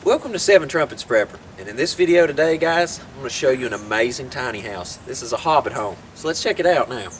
Welcome to 7 Trumpets Prepper, and in this video today, guys, I'm going to show you an amazing tiny house. This is a Hobbit home, so let's check it out now.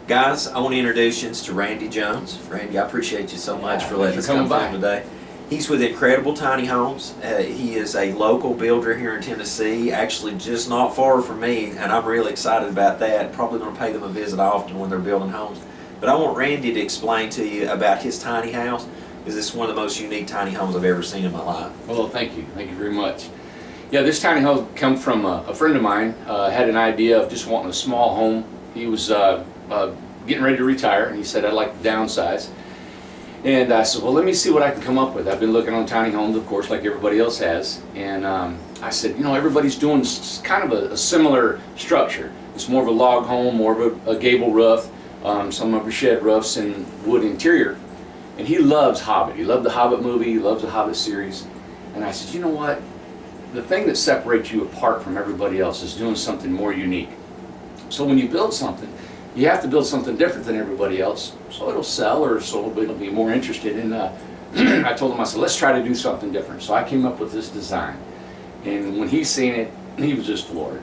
Guys, I want to introduce you to Randy Jones. Randy, I appreciate you so much for letting us come by today. He's with Incredible Tiny Homes. He is a local builder here in Tennessee, actually just not far from me, and I'm really excited about that. Probably going to pay them a visit often when they're building homes. But I want Randy to explain to you about his tiny house, because it's one of the most unique tiny homes I've ever seen in my life. Well, thank you. Thank you very much. Yeah, this tiny home come from a friend of mine. Had an idea of just wanting a small home. He was getting ready to retire, and he said, I'd like to downsize. And I said, well, let me see what I can come up with. I've been looking on tiny homes, of course, like everybody else has. And I said, you know, everybody's doing kind of a similar structure. It's more of a log home, more of a gable roof, some of a shed roofs and wood interior. And he loves Hobbit. He loved the Hobbit movie. He loves the Hobbit series. And I said, you know what? The thing that separates you apart from everybody else is doing something more unique. So when you build something, you have to build something different than everybody else, so it'll sell, or so it'll be more interested. And I told him, I said, let's try to do something different. So I came up with this design. And when he seen it, he was just floored.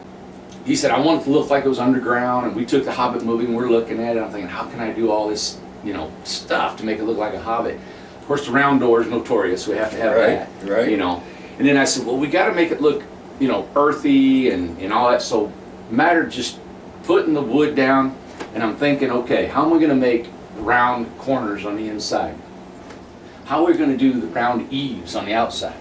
He said, I want it to look like it was underground. And we took the Hobbit movie and we're looking at it. I'm thinking, how can I do all this, you know, stuff to make it look like a Hobbit? Of course, the round door is notorious, so we have to have that, right. You know. And then I said, well, we got to make it look, you know, earthy and all that. So mattered just putting the wood down. And I'm thinking, okay, how am I going to make round corners on the inside? How are we going to do the round eaves on the outside?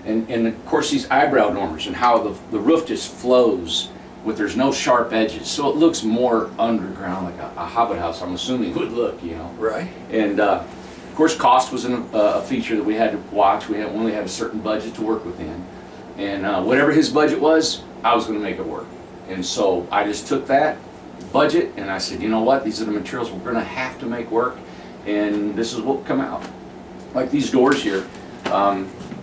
And of course, these eyebrow dormers and how the roof just flows with there's no sharp edges. So it looks more underground, like a Hobbit house, I'm assuming would look, you know. Right. And of course, cost was a feature that we had to watch. We only had a certain budget to work within. And whatever his budget was, I was going to make it work. And so I just took that budget and I said, you know what, these are the materials we're going to have to make work, and this is what will come out. Like these doors here,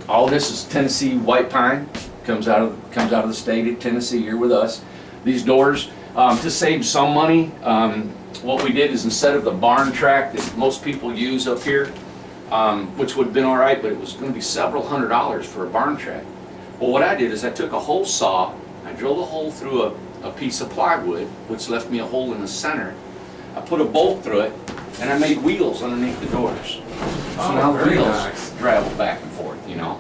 all this is Tennessee white pine, comes out of the state of Tennessee here with us. These doors, to save some money, what we did is instead of the barn track that most people use up here, which would have been all right, but it was going to be several $100s for a barn track. Well, what I did is I took a hole saw, I drilled a hole through a piece of plywood, which left me a hole in the center. I put a bolt through it, and I made wheels underneath the doors. So now the wheels travel back and forth, you know,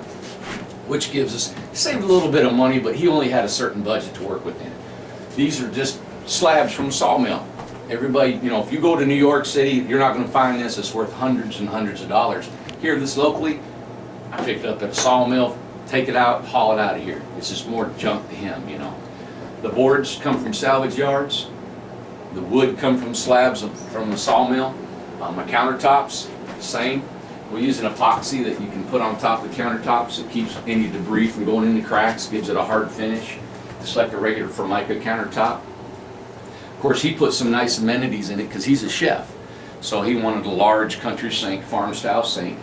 which gives us, saved a little bit of money, but he only had a certain budget to work within. These are just slabs from a sawmill. Everybody, you know, if you go to New York City, you're not going to find this. It's worth hundreds and hundreds of dollars. Here, this locally, I picked it up at a sawmill, take it out, haul it out of here. It's just more junk to him, you know. The boards come from salvage yards. The wood come from slabs from the sawmill. My countertops, same. We're using epoxy that you can put on top of the countertops. It keeps any debris from going in the cracks, gives it a hard finish, just like a regular Formica countertop. Of course, he put some nice amenities in it because he's a chef. So he wanted a large country sink, farm-style sink.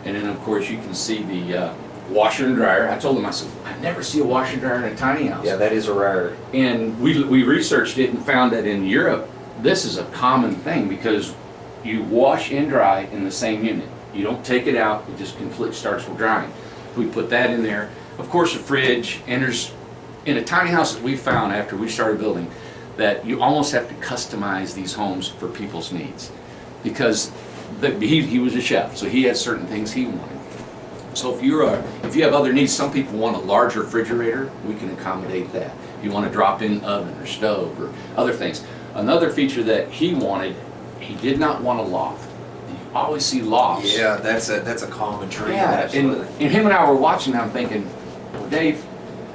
And then, of course, you can see the washer and dryer. I told him, I said, I never see a washer and dryer in a tiny house. Yeah, that is a rarity. And we researched it and found that in Europe, this is a common thing because you wash and dry in the same unit. You don't take it out, it just completely starts with drying. We put that in there. Of course, a fridge, and there's, in a tiny house that we found after we started building, that you almost have to customize these homes for people's needs. Because he was a chef, so he had certain things he wanted. So if you have other needs, some people want a large refrigerator, we can accommodate that. If you want a drop-in oven or stove or other things. Another feature that he wanted, he did not want a loft. You always see lofts. Yeah, that's a common trend. Yeah, absolutely. And him and I were watching, I'm thinking, well, Dave,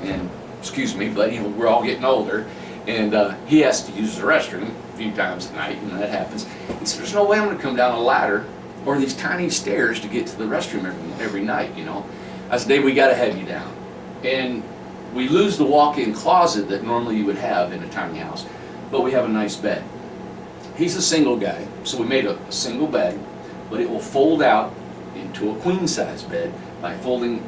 and excuse me, but you know, we're all getting older, and he has to use the restroom a few times at night, and that happens. He said, there's no way I'm going to come down a ladder or these tiny stairs to get to the restroom every night, you know. I said, Dave, we got to have you down. And we lose the walk-in closet that normally you would have in a tiny house, but we have a nice bed. He's a single guy, so we made a single bed, but it will fold out into a queen-size bed by moving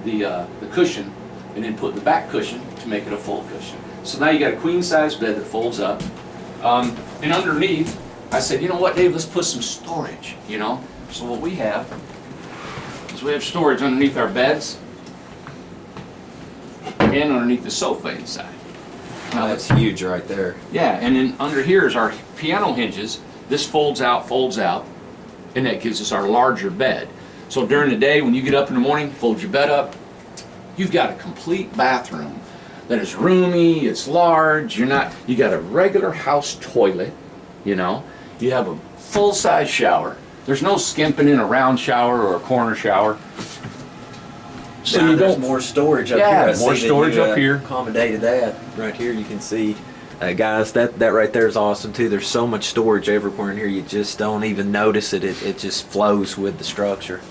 the cushion, and then put the back cushion to make it a full cushion. So now you got a queen-size bed that folds up, and underneath, I said, you know what, Dave, let's put some storage, you know. So what we have is So we have storage underneath our beds and underneath the sofa inside. Now that's huge right there. Yeah, and then under here is our piano hinges. This folds out, and that gives us our larger bed. So during the day, when you get up in the morning, fold your bed up, you've got a complete bathroom that is roomy, it's large, you got a regular house toilet, you know, you have a full-size shower. There's no skimping in a round shower or a corner shower. So now there's more storage up here. Yeah, more storage up here. Accommodated that right here. You can see, guys, that right there is awesome too. There's so much storage everywhere in here. You just don't even notice it. It just flows with the structure.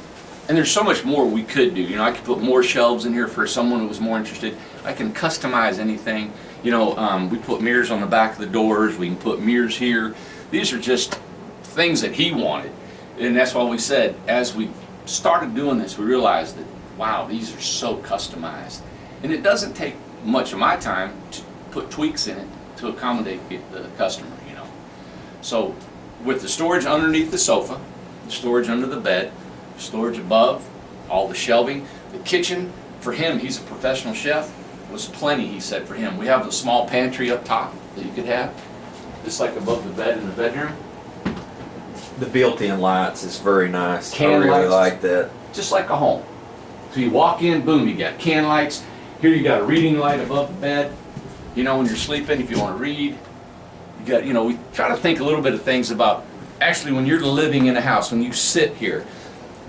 And there's so much more we could do. You know, I could put more shelves in here for someone who was more interested. I can customize anything. You know, we put mirrors on the back of the doors. We can put mirrors here. These are just things that he wanted. And that's why we said, as we started doing this, we realized that, wow, these are so customized. And it doesn't take much of my time to put tweaks in it to accommodate the customer, you know. So with the storage underneath the sofa, the storage under the bed, storage above, all the shelving, the kitchen, for him, he's a professional chef, was plenty, he said, for him. We have a small pantry up top that you could have, just like above the bed in the bedroom. The built-in lights is very nice. Can I really lights. like that. Just like a home. So you walk in, boom, you got can lights. Here you got a reading light above the bed. You know, when you're sleeping, if you want to read. You got, you know, we try to think a little bit of things about, actually, when you're living in a house, when you sit here,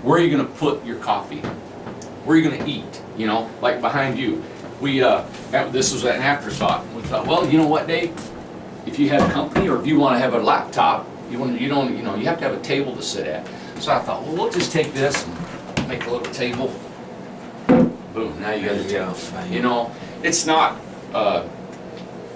where are you going to put your coffee? Where are you going to eat? You know, like behind you. This was an afterthought. We thought, well, you know what, Dave? If you have company or if you want to have a laptop, you have to have a table to sit at. So I thought, well, we'll just take this and make a little table. Boom, now you got a table. You know, it's not,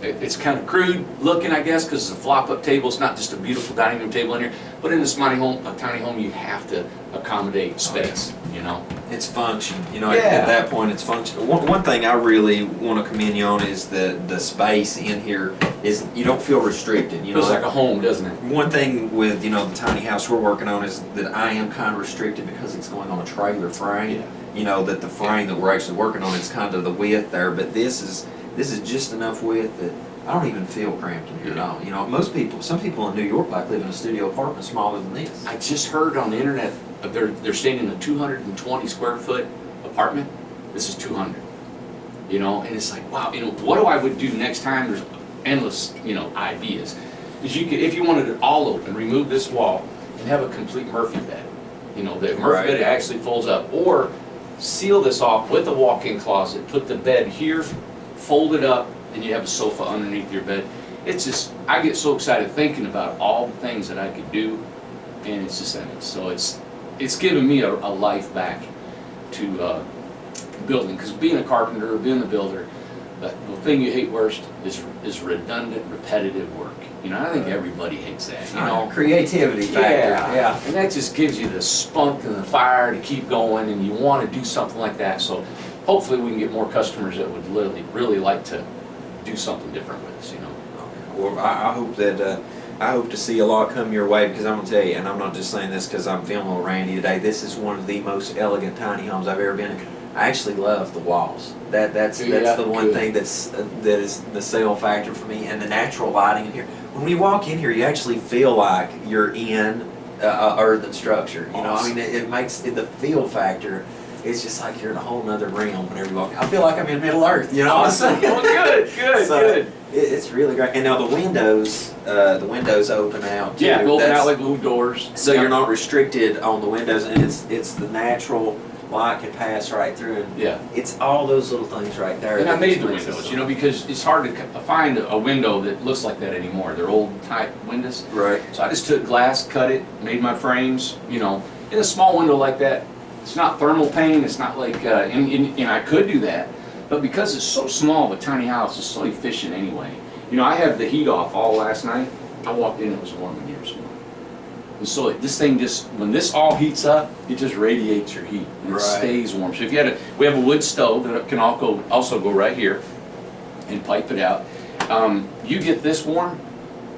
it's kind of crude looking, I guess, because it's a flop-up table. It's not just a beautiful dining room table in here. But in this tiny home, you have to accommodate space, you know. It's function. You know, Yeah. at that point, it's function. One thing I really want to commend you on is the space in here is you don't feel restricted. You know, Feels like a home, doesn't it? One thing with, you know, the tiny house we're working on is that I am kind of restricted because it's going on a trailer frame. Yeah. You know, that the frame that we're actually working on is kind of the width there, but this is just enough width that I don't even feel cramped in here at all. You know, some people in New York like live in a studio apartment smaller than this. I just heard on the internet they're staying in a 220 square foot apartment. This is 200. You know, and it's like, wow. You know, what I would do next time? There's endless, you know, ideas. Is you could, if you wanted it all open, remove this wall and have a complete Murphy bed. You know, the Murphy bed actually folds up, or seal this off with a walk-in closet. Put the bed here, fold it up, and you have a sofa underneath your bed. It's just, I get so excited thinking about all the things that I could do, and it's just endless. So it's given me a life back to building, because being a carpenter, being a builder, the thing you hate worst is redundant, repetitive work. You know, I think everybody hates that. You know, creativity factor. Yeah. And that just gives you the spunk and the fire to keep going, and you want to do something like that. So hopefully we can get more customers that would really like to do something different with us. You know. Well, I hope that I hope to see a lot come your way, because I'm gonna tell you, and I'm not just saying this because I'm filming with Randy today. This is one of the most elegant tiny homes I've ever been in. I actually love the walls. That's the one thing that is the sale factor for me, and the natural lighting in here. When you walk in here, you actually feel like you're in earthen structure. You know, I mean, it makes the feel factor. It's just like you're in a whole nother realm whenever you walk in. I feel like I'm in Middle Earth. You know what I'm saying? Well, good. It's really great. And now the windows open out too. Yeah, open out like little doors. So you're not restricted on the windows, and it's the natural light can pass right through. And it's all those little things right there. And I made the windows, you know, because it's hard to find a window that looks like that anymore. They're old type windows. Right. So I just took glass, cut it, made my frames. You know, in a small window like that, it's not thermal paint. It's not like, and I could do that, but because it's so small, the tiny house is so efficient anyway. You know, I had the heat off all last night. I walked in, it was warm in here this morning. And so this thing just, when this all heats up, it just radiates your heat. And it stays warm. So if you had we have a wood stove that can also go right here and pipe it out. You get this warm,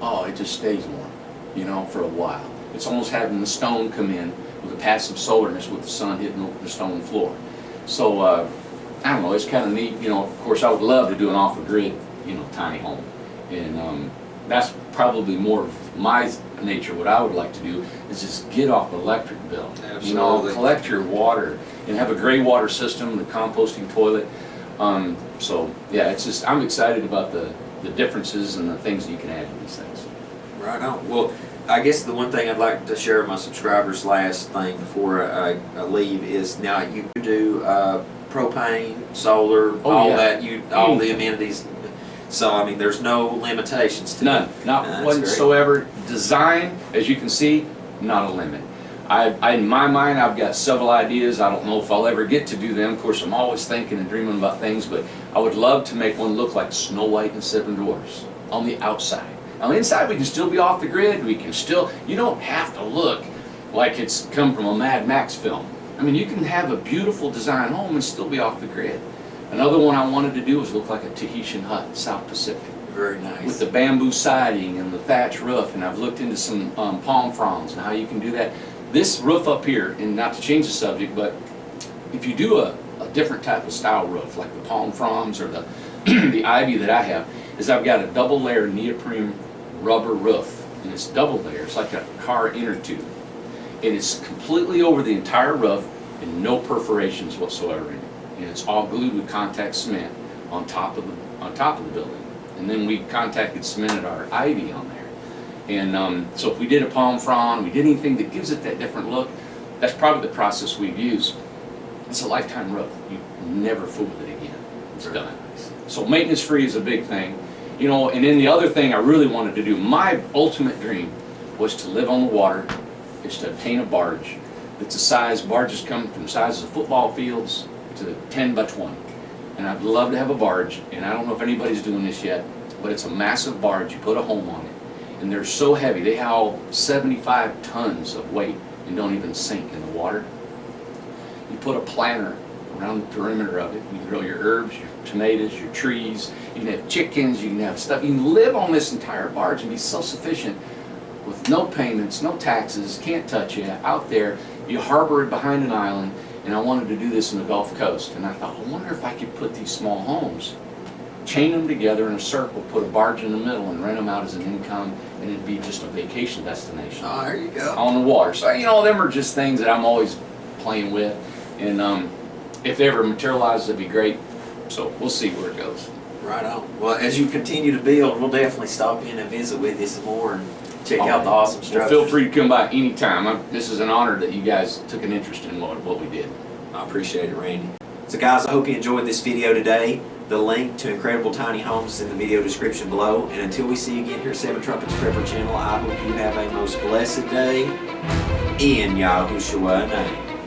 oh, it just stays warm, you know, for a while. It's almost having the stone come in with a passive solarness with the sun hitting the stone floor. So I don't know, it's kind of neat. You know, of course, I would love to do an off-the-grid, you know, tiny home, and that's probably more of my nature. What I would like to do is just get off the electric bill. Absolutely. You know, collect your water and have a gray water system, the composting toilet. So yeah, it's just, I'm excited about the differences and the things that you can add to these things. Right on. Well, I guess the one thing I'd like to share with my subscribers, last thing before I leave, is now you do propane, solar, Oh, all yeah. that, all the amenities. So I mean, there's no limitations to None, it. not That's whatsoever. Design, as you can see, not a limit. In my mind, I've got several ideas. I don't know if I'll ever get to do them. Of course, I'm always thinking and dreaming about things, but I would love to make one look like Snow White and the Seven Dwarfs on the outside. On the inside, we can still be off the grid. We can still, you don't have to look like it's come from a Mad Max film. I mean, you can have a beautiful design home and still be off the grid. Another one I wanted to do was look like a Tahitian hut, South Pacific. Very nice. With the bamboo siding and the thatch roof, and I've looked into some palm fronds and how you can do that. This roof up here, and not to change the subject, but if you do a different type of style roof, like the palm fronds or the the ivy that I have, is I've got a double layer neoprene rubber roof, and it's double layer. It's like a car inner tube, and it's completely over the entire roof and no perforations whatsoever in it. And it's all glued with contact cement on top of the building. And then we contacted cemented our ivy on there. And so if we did a palm frond, we did anything that gives it that different look, that's probably the process we've used. It's a lifetime roof. You never fool with it again. It's done. So maintenance free is a big thing. You know, and then the other thing I really wanted to do, my ultimate dream was to live on the water, is to obtain a barge that's the size, barges come from the sizes of football fields to 10 by 20. And I'd love to have a barge, and I don't know if anybody's doing this yet, but it's a massive barge. You put a home on it, and they're so heavy. They haul 75 tons of weight and don't even sink in the water. You put a planter around the perimeter of it. You can grow your herbs, your tomatoes, your trees. You can have chickens, you can have stuff. You can live on this entire barge and be self-sufficient with no payments, no taxes, can't touch you, out there. You harbor it behind an island, and I wanted to do this in the Gulf Coast. And I thought, I wonder if I could put these small homes, chain them together in a circle, put a barge in the middle, and rent them out as an income, and it'd be just a vacation destination. Oh, there you go. On the water. So, you know, them are just things that I'm always playing with. And if they ever materialize, that'd be great. So we'll see where it goes. Right on. Well, as you continue to build, we'll definitely stop in and visit with you some more and check out the awesome structures. Well, feel free to come by anytime. This is an honor that you guys took an interest in what we did. I appreciate it, Randy. So guys, I hope you enjoyed this video today. The link to Incredible Tiny Homes is in the video description below. And until we see you again here at 7 Trumpets Prepper channel, I hope you have a most blessed day in Yahushua's name.